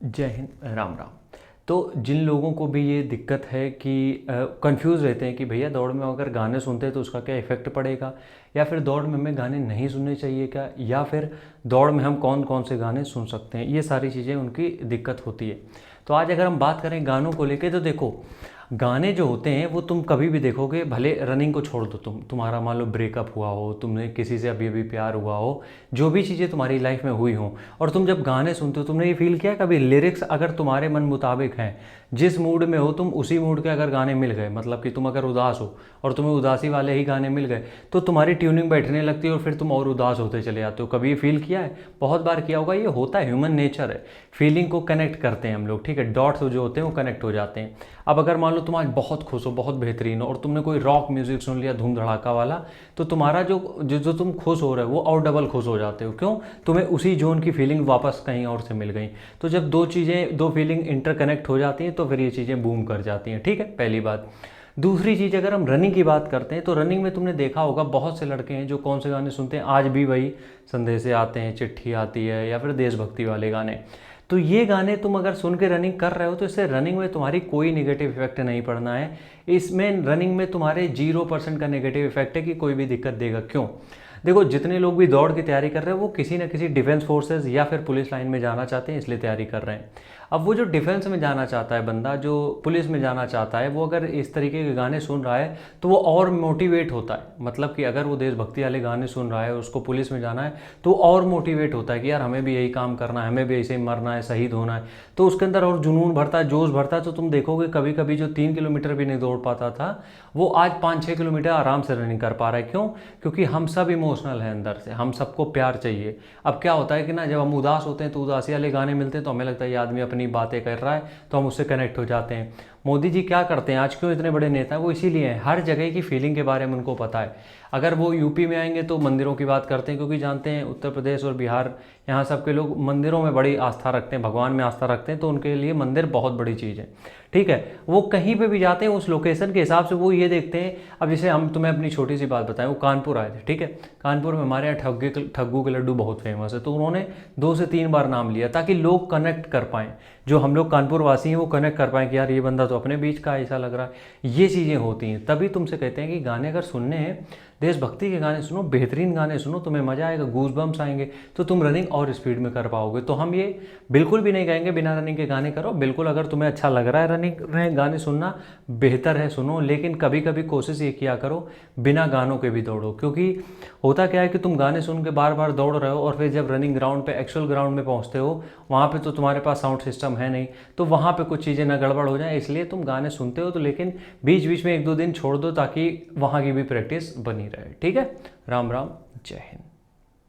जय हिंद, राम राम। तो जिन लोगों को भी ये दिक्कत है कि कंफ्यूज रहते हैं कि भैया दौड़ में अगर गाने सुनते हैं तो उसका क्या इफ़ेक्ट पड़ेगा, या फिर दौड़ में हमें गाने नहीं सुनने चाहिए क्या, या फिर दौड़ में हम कौन कौन से गाने सुन सकते हैं, ये सारी चीज़ें उनकी दिक्कत होती है। तो आज अगर हम बात करें गानों को लेके, तो देखो गाने जो होते हैं वो तुम कभी भी देखोगे, भले रनिंग को छोड़ दो, तुम्हारा मान लो ब्रेकअप हुआ हो, तुमने किसी से अभी अभी प्यार हुआ हो, जो भी चीज़ें तुम्हारी लाइफ में हुई हो, और तुम जब गाने सुनते हो तुमने ये फील किया कभी लिरिक्स अगर तुम्हारे मन मुताबिक हैं, जिस मूड में हो तुम उसी मूड के अगर गाने मिल गए, मतलब कि तुम अगर उदास हो और तुम्हें उदासी वाले ही गाने मिल गए, तो तुम्हारी ट्यूनिंग बैठने लगती है और फिर तुम और उदास होते चले जाते हो। कभी ये फील किया है? बहुत बार किया होगा। ये होता है, ह्यूमन नेचर है। फीलिंग को कनेक्ट करते हैं हम लोग, ठीक है, डॉट्स जो होते हैं वो कनेक्ट हो जाते हैं। अब अगर मान लो तुम आज बहुत खुश हो, बहुत बेहतरीन हो, और तुमने कोई रॉक म्यूजिक सुन लिया धूम धड़ाका वाला, तो तुम्हारा जो जो जो तुम खुश हो रहे हो वो और डबल खुश हो जाते हो। क्यों? तुम्हें उसी जोन की फीलिंग वापस कहीं और से मिल गई। तो जब दो फीलिंग इंटरकनेक्ट हो जाती हैं तो फिर ये चीज़ें बूम कर जाती हैं, ठीक है, पहली बात। दूसरी चीज़, अगर हम रनिंग की बात करते हैं तो रनिंग में तुमने देखा होगा बहुत से लड़के हैं जो कौन से गाने सुनते हैं आज भी, वही संदेशे आते हैं, चिट्ठी आती है, या फिर देशभक्ति वाले गाने। तो ये गाने तुम अगर सुन के रनिंग कर रहे हो तो इससे रनिंग में तुम्हारी कोई नेगेटिव इफेक्ट नहीं पड़ना है। इसमें रनिंग में तुम्हारे 0% का नेगेटिव इफेक्ट है कि कोई भी दिक्कत देगा। क्यों? देखो जितने लोग भी दौड़ की तैयारी कर रहे हैं वो किसी न किसी डिफेंस फोर्सेज या फिर पुलिस लाइन में जाना चाहते हैं, इसलिए तैयारी कर रहे हैं। अब वो जो डिफेंस में जाना चाहता है बंदा, जो पुलिस में जाना चाहता है, वो अगर इस तरीके के गाने सुन रहा है तो वो और मोटिवेट होता है। मतलब कि अगर वो देशभक्ति वाले गाने सुन रहा है, उसको पुलिस में जाना है, तो और मोटिवेट होता है कि यार हमें भी यही काम करना है, हमें भी ऐसे ही मरना है, शहीद होना है। तो उसके अंदर और जुनून भरता है, जोश भरता है। तो तुम देखोगे कभी कभी जो 3 किलोमीटर भी नहीं दौड़ पाता था वो आज 5-6 किलोमीटर आराम से रनिंग कर पा रहा है। क्यों? क्योंकि हम सब इमोशनल हैं अंदर से, हम सबको प्यार चाहिए। अब क्या होता है कि ना, जब हम उदास होते हैं तो उदासी वाले गाने मिलते हैं तो हमें लगता है ये आदमी अपनी बातें कर रहा है, तो हम उससे कनेक्ट हो जाते हैं। मोदी जी क्या करते हैं आज, क्यों इतने बड़े नेता हैं? वो इसीलिए हैं, हर जगह की फीलिंग के बारे में उनको पता है। अगर वो यूपी में आएंगे तो मंदिरों की बात करते हैं, क्योंकि जानते हैं उत्तर प्रदेश और बिहार, यहाँ सब के लोग मंदिरों में बड़ी आस्था रखते हैं, भगवान में आस्था रखते हैं, तो उनके लिए मंदिर बहुत बड़ी चीज़ है, ठीक है। वो कहीं पे भी जाते हैं उस लोकेशन के हिसाब से वो ये देखते हैं। अब जैसे हम तुम्हें अपनी छोटी सी बात बताएं, वो कानपुर आए थे, ठीक है। कानपुर में हमारे यहाँ ठग्गू के लड्डू बहुत फेमस है, तो उन्होंने 2 से 3 बार नाम लिया ताकि लोग कनेक्ट कर पाएँ, जो हम लोग कानपुर वासी हैं वो कनेक्ट कर पाएँ कि यार ये बंदा तो अपने बीच का ऐसा लग रहा है। ये चीज़ें होती हैं, तभी तुमसे कहते हैं कि गाने अगर सुनने हैं, देशभक्ति के गाने सुनो, बेहतरीन गाने सुनो, तुम्हें मज़ा आएगा, गूज बम्स आएंगे, तो तुम रनिंग और स्पीड में कर पाओगे। तो हम ये बिल्कुल भी नहीं कहेंगे बिना रनिंग के गाने करो। बिल्कुल अगर तुम्हें अच्छा लग रहा है रनिंग में गाने सुनना, बेहतर है, सुनो। लेकिन कभी कभी कोशिश ये किया करो बिना गानों के भी दौड़ो, क्योंकि होता क्या है कि तुम गाने सुन के बार बार दौड़ रहे हो और फिर जब रनिंग ग्राउंड पे, एक्चुअल ग्राउंड में पहुंचते हो, वहाँ पे तो तुम्हारे पास साउंड सिस्टम है नहीं, तो वहाँ पे कुछ चीज़ें ना गड़बड़ हो जाए, इसलिए तुम गाने सुनते हो तो, लेकिन बीच बीच में 1-2 दिन छोड़ दो ताकि वहाँ की भी प्रैक्टिस बनी रहे, ठीक है। राम राम, जय हिंद।